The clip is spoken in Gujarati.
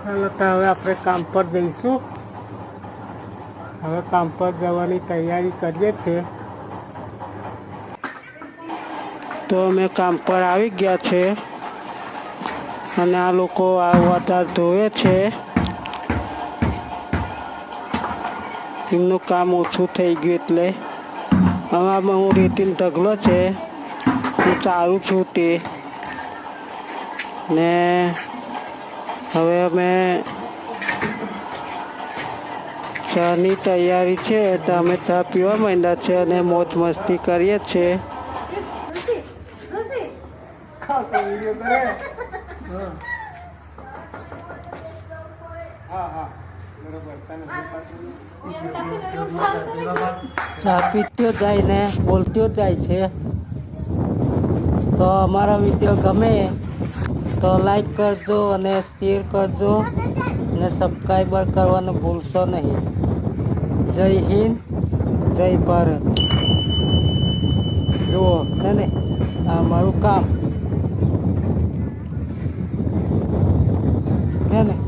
ચાલો તો હવે આપણે કામ પર જઈશું. હવે કામ પર જવાની તૈયારી કરીએ છીએ. તો અમે કામ પર આવી ગયા છે અને આ લોકો આ વધાર ધોવે છે. એમનું કામ ઓછું થઈ ગયું એટલે આમાં હું રેતીનો ઢગલો છે હું ચારું છું તે ને હવે અમે ચાની તૈયારી છે તો અમે ચા પીવા માંડ્યા છે અને મોજ મસ્તી કરીએ છીએ. ચા પીતો જાય ને બોલતો જાય છે. તો અમારા વિડીયો ગમે તો લાઈક કરજો અને શેર કરજો અને સબસ્ક્રાઈબર કરવાનું ભૂલશો નહીં. જય હિન્દ, જય ભારત. જુઓ ને આ મારું કામ હે ને.